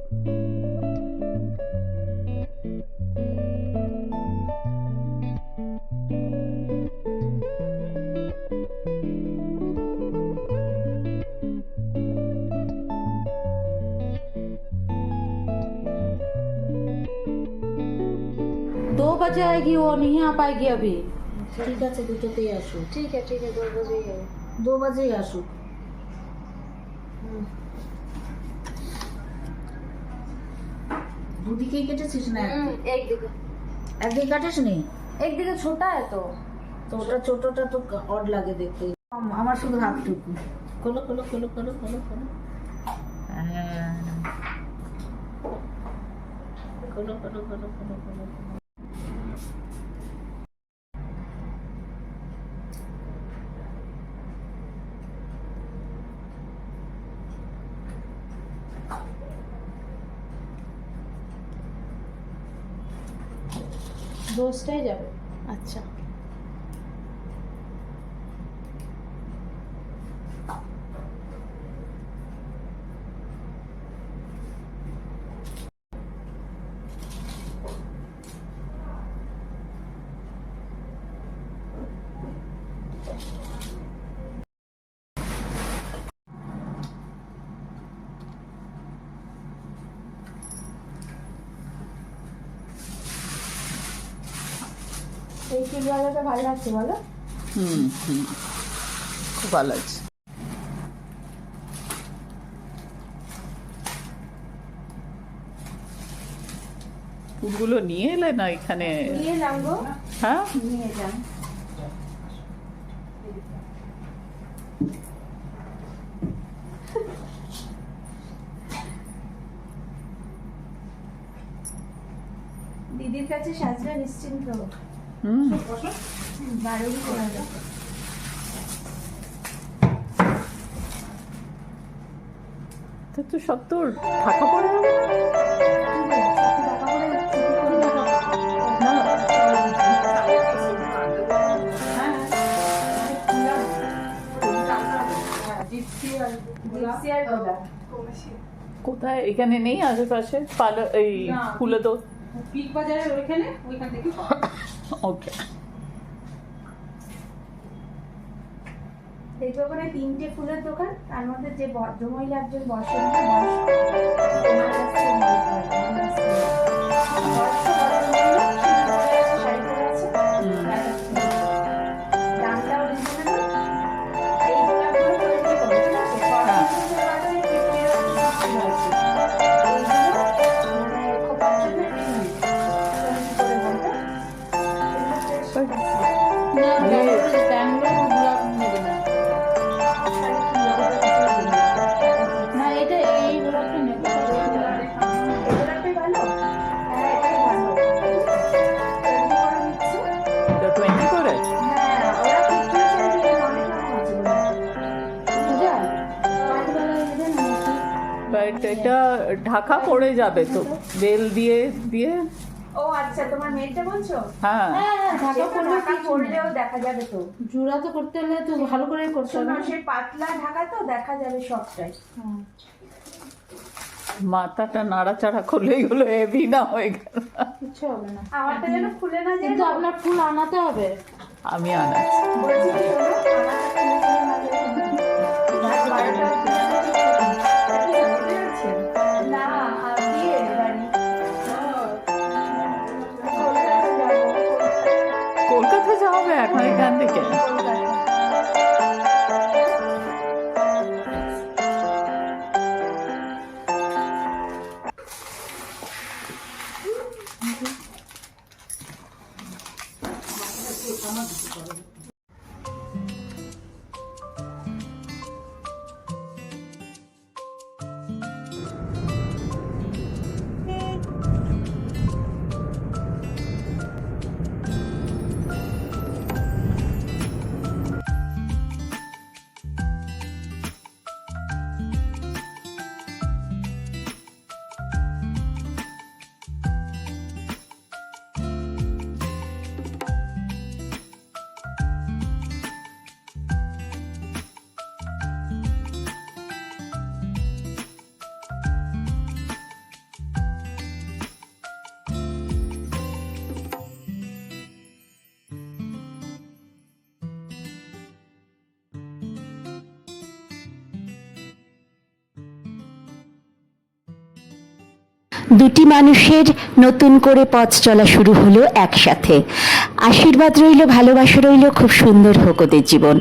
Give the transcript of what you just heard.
दो बजे आएगी, वो नहीं आ पाएगी अभी। ठीक है, দুটোতেই আসো। ठीक है 2 बजे ही है। 2 बजेই আসো। দুদিকেই কেটেছিস না? एक दिखे, একদিকে কাটিস নি? एक दिखे छोटा है तो তো ওটা ছোটটা তো অড লাগে দেখতে। আমার শুধু হাতটুকু। খোলো খোলো খোলো খোলো খোলো খোলো। হ্যাঁ, খোলো খোলো খোলো খোলো খোলো। দোষটাই যাবে। अच्छा। এই চুলওয়ালাটা ভালো লাগছে বলো? খুব ভালো লাগছে। ফুলগুলো নিয়ে এলে না এখানে? নিয়ে যাও গো, হ্যাঁ, নিয়ে যাও। দিদির কাছে সাজরা নিশ্চিন্ত। বারোই করা যায়। তো সব তো ঢাকা পড়ে যাবে না? কোথায়? এখানে নেই আশেপাশে পার্লার? এই ফুলে তো পিক বাজারের ওইখান থেকে ওকে। দেখবে ওখানে 3টে ফুলের দোকান, তার মধ্যে যে ভদ্রমহিলা একজন বসেন এটা ঢাকা পড়ে যাবে তো বেল দিয়ে দিয়ে। ও আচ্ছা, তোমার মেয়েটা বলছো? হ্যাঁ, ঢাকা পড়লেও দেখা যাবে তো। জোড়া তো করতে হলে তো ভালো করে করতে হবে। সে পাতলা ঢাকা তো দেখা যাবে সবটাই। মাথাটা নাড়াচাড়া করলেই হলো, হেভি না হয়ে গেল। কিছু হবে না, আমারটা যেন খুলে না যায়। কিন্তু আপনার ফুল আনাতে হবে। আমি আনাচ্ছি। বলছি কি শোনো, আমারটা খুলে না যায়। রাত 12টা না দিয়ে বাড়ি কলকাতা যাবে এখন এখান থেকে? দুটি মানুষের নতুন করে পথ চলা শুরু হলো একসাথে। আশীর্বাদ রইল, ভালোবাসা রইল, খুব সুন্দর হোক ওদের জীবন।